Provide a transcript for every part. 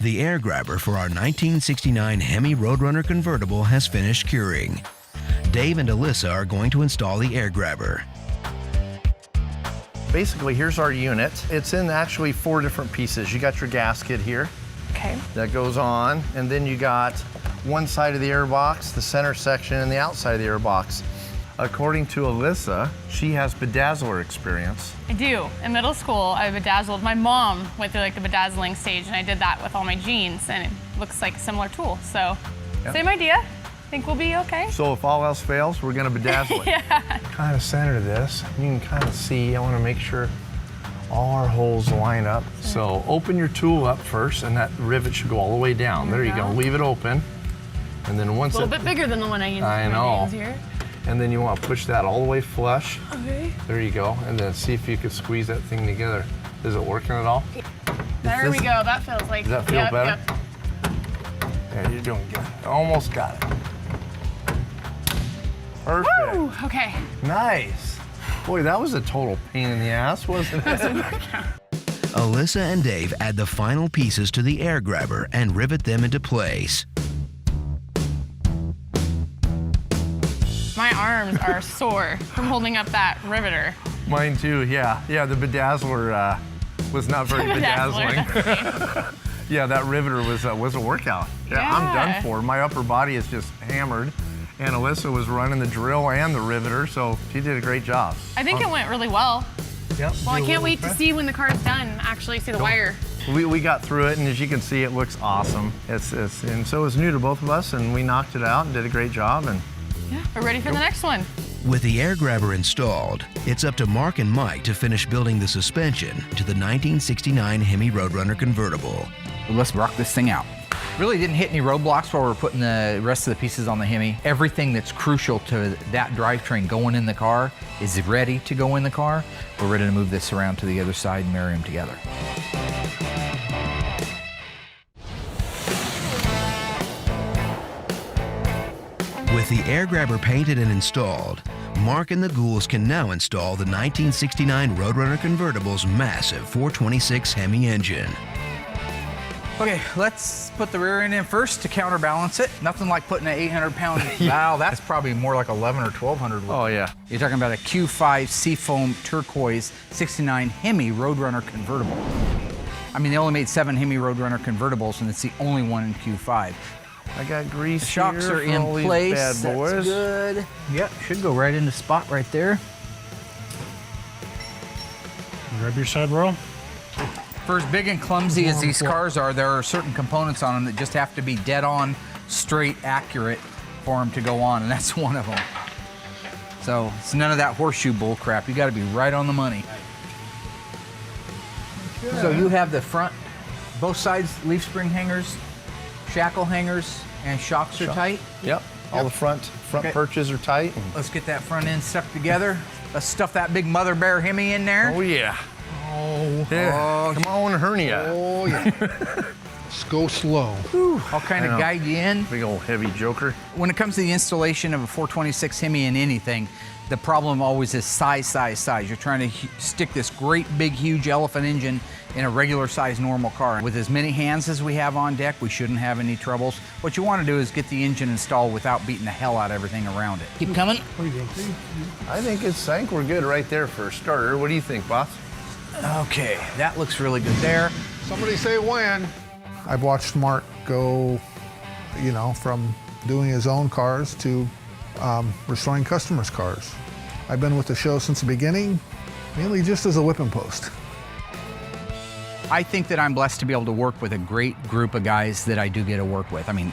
The air grabber for our 1969 Hemi Road Runner convertible has finished curing. Dave and Allysa are going to install the air grabber. Basically, here's our unit. It's in actually 4 different pieces. You got your gasket here. Okay. That goes on, and then you got one side of the air box, the center section, and the outside of the air box. According to Allysa, she has bedazzler experience. I do. In middle school, I bedazzled. My mom went through like the bedazzling stage, and I did that with all my jeans, and it looks like a similar tool. So, Same idea. Think we'll be okay. So if all else fails, we're gonna bedazzle it. Yeah. Kind of center this. You can kind of see, I wanna make sure all our holes line up. So open your tool up first, and that rivet should go all the way down. There you go. Leave it open. And then once a little bit bigger than the one I used. I know. Here. And then you want to push that all the way flush. Okay. There you go. And then see if you can squeeze that thing together. Is it working at all? There we go. That feels like. Does that feel better? Yep. Yeah, you're doing good. Almost got it. Perfect. Woo! Okay. Nice. Boy, that was a total pain in the ass, wasn't it? Allysa and Dave add the final pieces to the air grabber and rivet them into place. My arms are sore from holding up that riveter. Mine too, yeah. Yeah, the bedazzler was not very bedazzling. Yeah, that riveter was a workout. Yeah, I'm done for. My upper body is just hammered. And Allysa was running the drill and the riveter, so she did a great job. I think it went really well. Yep. Well, I can't wait to see when the car's done, actually see the wire. We got through it, and as you can see, it looks awesome. And so it was new to both of us, and we knocked it out and did a great job. And yeah, we're ready for the next one. With the air grabber installed, it's up to Mark and Mike to finish building the suspension to the 1969 Hemi Road Runner convertible. Let's rock this thing out. Really didn't hit any roadblocks while we're putting the rest of the pieces on the Hemi. Everything that's crucial to that drivetrain going in the car is ready to go in the car. We're ready to move this around to the other side and marry them together. With the air grabber painted and installed, Mark and the Ghouls can now install the 1969 Road Runner convertible's massive 426 Hemi engine. Okay, let's put the rear end in first to counterbalance it. Nothing like putting an 800-pound valve. That's probably more like 11 or 1200. oh yeah. You're talking about a Q5 Seafoam Turquoise 69 Hemi Road Runner convertible. I mean, they only made 7 Hemi Road Runner convertibles, and it's the only one in Q5. I got grease. The shocks here are for in all these place. Bad boys. That's good. Yep, should go right into spot right there. Grab your side roll. For as big and clumsy as these cars are, there are certain components on them that just have to be dead on, straight, accurate for them to go on, and that's one of them. So it's none of that horseshoe bull crap. You got to be right on the money. Okay. So you have the front, both sides leaf spring hangers, shackle hangers, and shocks are tight? Yep. All the front perches are tight. Let's get that front end stuck together. Let's stuff that big Mother Bear Hemi in there. Oh yeah. Oh, yeah. Come on, hernia. Oh yeah. Just go slow. Whew. I'll kind of guide you in. Big old heavy joker. When it comes to the installation of a 426 Hemi in anything, the problem always is size, size, size. You're trying to stick this great big huge elephant engine in a regular size normal car. With as many hands as we have on deck, we shouldn't have any troubles. What you want to do is get the engine installed without beating the hell out of everything around it. Keep coming. I think we're good right there for a starter. What do you think, boss? Okay, that looks really good there. Somebody say when. I've watched Mark go, you know, from doing his own cars to restoring customers' cars. I've been with the show since the beginning, mainly just as a whipping post. I think that I'm blessed to be able to work with a great group of guys that I do get to work with. I mean,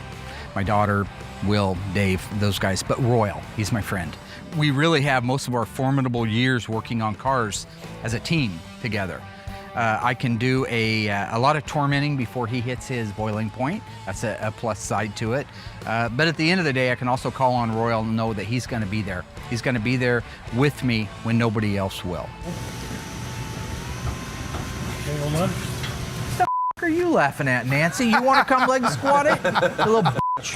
my daughter, Will, Dave, those guys, but Royal, he's my friend. We really have most of our formidable years working on cars as a team together. I can do a lot of tormenting before he hits his boiling point. That's a plus side to it. But at the end of the day, I can also call on Royal and know that he's going to be there. He's going to be there with me when nobody else will. Okay, hold on. What the are you laughing at, Nancy? You want to come leg squat it? You little bitch.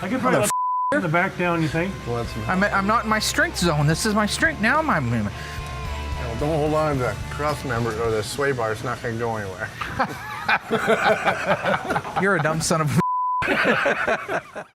I could probably let in the back down, you think? I'm not in my strength zone. This is my strength now. Well, don't hold on to the cross member or the sway bar. It's not going to go anywhere. You're a dumb son of a